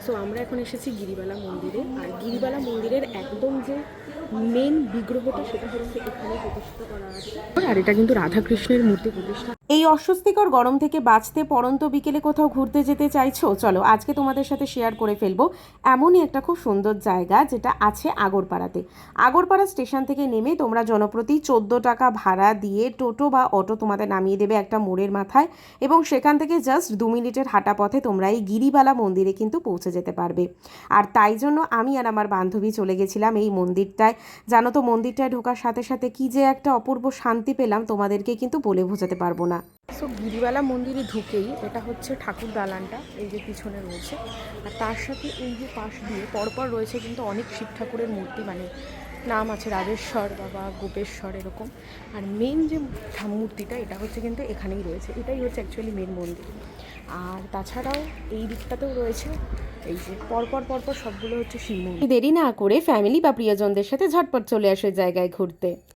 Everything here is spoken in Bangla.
সো আমরা এখন এসেছি গিরিবালা মন্দিরে, আর গিরিবালা মন্দিরের একদম যে মেন বিগ্রহটা সেটা হচ্ছে এখানে প্রতিষ্ঠা করা আছে, আর এটা কিন্তু রাধাকৃষ্ণের মূর্তি প্রতিষ্ঠা। এই অস্বস্তিকর গরম থেকে বাঁচতে পড়ন্ত বিকেলে কোথাও ঘুরতে যেতে চাইছো? চলো আজকে তোমাদের সাথে শেয়ার করে ফেলবো এমনই একটা খুব সুন্দর জায়গা যেটা আছে আগরপাড়াতে। আগরপাড়া স্টেশন থেকে নেমে তোমরা জনপ্রতি 14 টাকা ভাড়া দিয়ে টোটো বা অটো তোমাদের নামিয়ে দেবে একটা মোড়ের মাথায়, এবং সেখান থেকে জাস্ট 2 মিনিটের হাঁটা পথে তোমরা এই গিরিবালা মন্দিরে কিন্তু পৌঁছে যেতে পারবে। আর তাই জন্য আমি আর আমার বান্ধবী চলে গেছিলাম এই মন্দিরটায়। জানো তো, মন্দিরটায় ঢোকার সাথে সাথে কি যে একটা অপূর্ব শান্তি পেলাম তোমাদেরকে কিন্তু বলে বোঝাতে পারবো না। সো গিরিবালা মন্দিরে ঢুকেই এটা হচ্ছে ঠাকুর দালানটা, এই যে পিছনে রয়েছে, আর তার সাথে এই যে পাশ দিয়ে পরপর রয়েছে কিন্তু অনেক শিব ঠাকুরের মূর্তি, মানে নাম আছে রাজেশ্বর বাবা, গোপেশ্বর এরকম। আর মেন যে মূর্তিটা এটা হচ্ছে কিন্তু এখানেই রয়েছে, এটাই হচ্ছে অ্যাকচুয়ালি মেন মন্দির। আর তাছাড়াও এই দিকটাতেও রয়েছে, এই যে পরপর পরপর সবগুলো হচ্ছে শিব মন্দির। দেরি না করে ফ্যামিলি বা প্রিয়জনদের সাথে ঝটপট চলে আসে জায়গায় ঘুরতে।